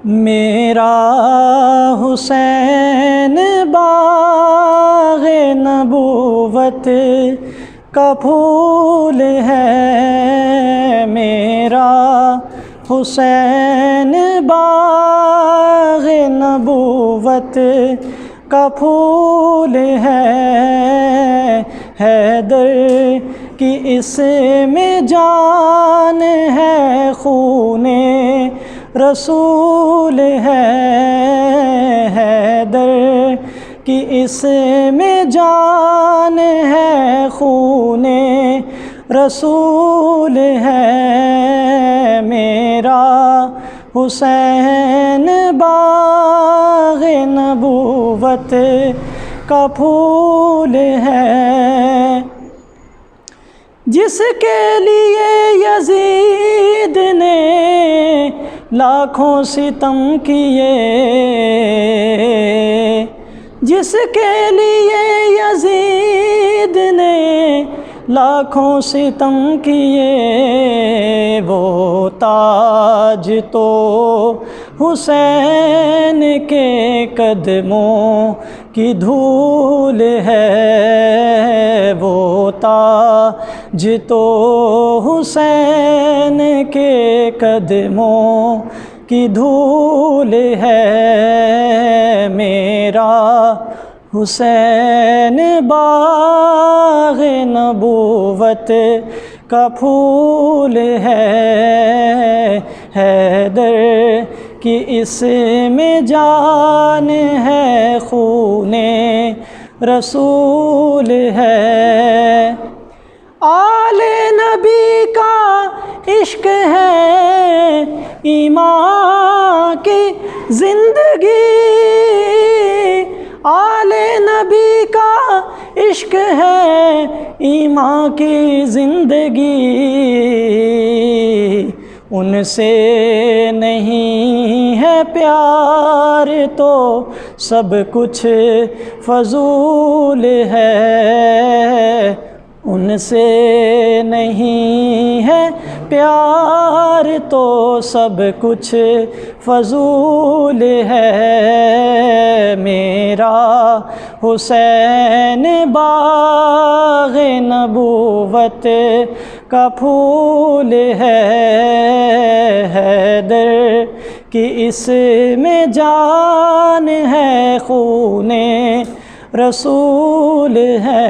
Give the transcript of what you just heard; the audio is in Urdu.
میرا حسین باغ نبوت کا پھول ہے، میرا حسین باغ نبوت کا پھول ہے، حیدر کی اس میں جان ہے، خون رسول ہے، حیدر کی اس میں جان ہے، خون رسول ہے، میرا حسین باغ نبوت کا پھول ہے، جس کے لیے یزید نے لاکھوں ستم کیے، جس کے لیے یزید نے لاکھوں ستم کیے، وہ تاج تو حسین کے قدموں کی دھول ہے، وہ تاج تو حسین کے قدموں کی دھول ہے، میرا حسین باغ نبوت کا پھول ہے، حیدر کی اس میں جان ہے، خون رسول ہے، آل نبی کا عشق ہے ایمان کی زندگی، آل نبی کا عشق ہے ایمان کی زندگی، ان سے نہیں ہے پیار تو سب کچھ فضول ہے، ان سے نہیں ہے پیار تو سب کچھ فضول ہے، میرا حسین باغ نبوت کا پھول ہے، حیدر کی اس میں جان ہے، خون رسول ہے۔